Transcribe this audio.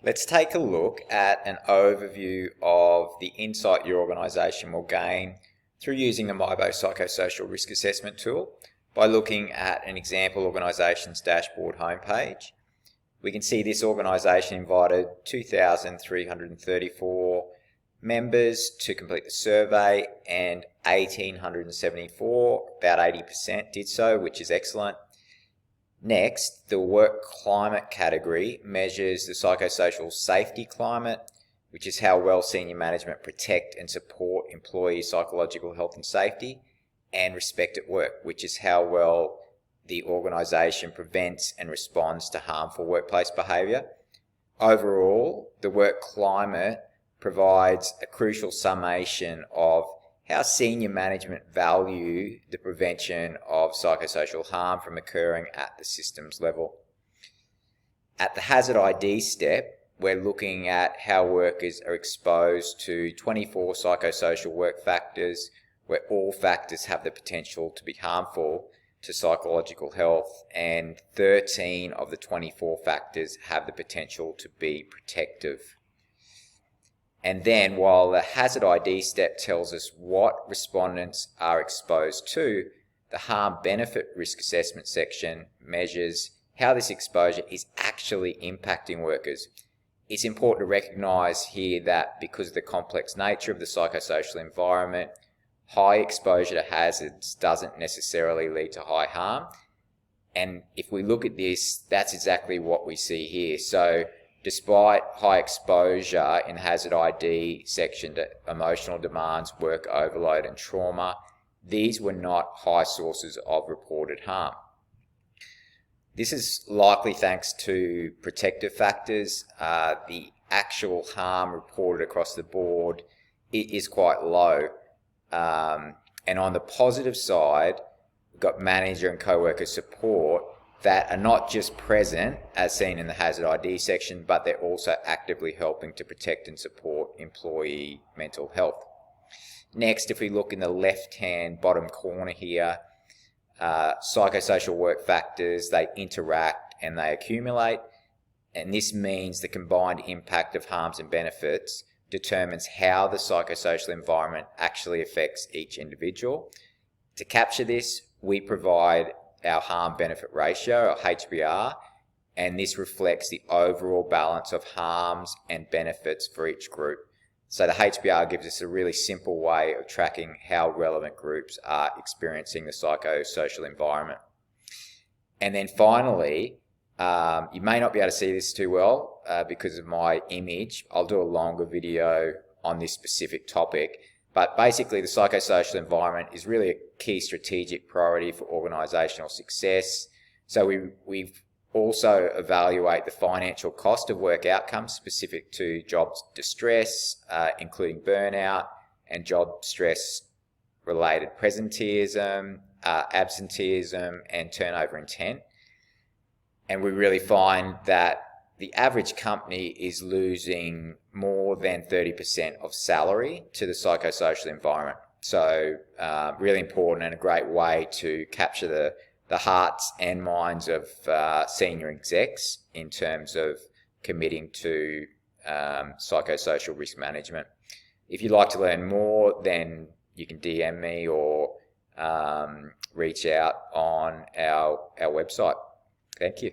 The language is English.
Let's take a look at an overview of the insight your organisation will gain through using the Mibo Psychosocial Risk Assessment tool by looking at an example organisation's dashboard homepage. We can see this organisation invited 2,334 members to complete the survey, and 1,874, about 80%, did so, which is excellent. Next, the work climate category measures the psychosocial safety climate, which is how well senior management protect and support employee psychological health and safety, and respect at work, which is how well the organisation prevents and responds to harmful workplace behaviour. Overall, the work climate provides a crucial summation of how senior management value the prevention of psychosocial harm from occurring at the systems level. At the hazard ID step, we're looking at how workers are exposed to 24 psychosocial work factors, where all factors have the potential to be harmful to psychological health, and 13 of the 24 factors have the potential to be protective. And then, while the hazard ID step tells us what respondents are exposed to, the harm benefit risk assessment section measures how this exposure is actually impacting workers. It's important to recognise here that because of the complex nature of the psychosocial environment, high exposure to hazards doesn't necessarily lead to high harm. And if we look at this, that's exactly what we see here. So despite high exposure in hazard ID section to emotional demands, work overload and trauma, these were not high sources of reported harm. This is likely thanks to protective factors. The actual harm reported across the board is quite low. And on the positive side, we've got manager and co-worker support that are not just present, as seen in the hazard ID section, but they're also actively helping to protect and support employee mental health. Next, if we look in the left-hand bottom corner here, psychosocial work factors, they interact and they accumulate, and this means the combined impact of harms and benefits determines how the psychosocial environment actually affects each individual. To capture this, we provide our harm benefit ratio, or HBR, and this reflects the overall balance of harms and benefits for each group. So the HBR gives us a really simple way of tracking how relevant groups are experiencing the psychosocial environment. And then finally, you may not be able to see this too well because of my image. I'll do a longer video on this specific topic. But basically, the psychosocial environment is really a key strategic priority for organisational success. So we also evaluate the financial cost of work outcomes specific to job distress, including burnout and job stress-related presenteeism, absenteeism, and turnover intent. And we really find that the average company is losing more than 30% of salary to the psychosocial environment. So really important and a great way to capture the hearts and minds of senior execs in terms of committing to psychosocial risk management. If you'd like to learn more, then you can DM me or reach out on our website. Thank you.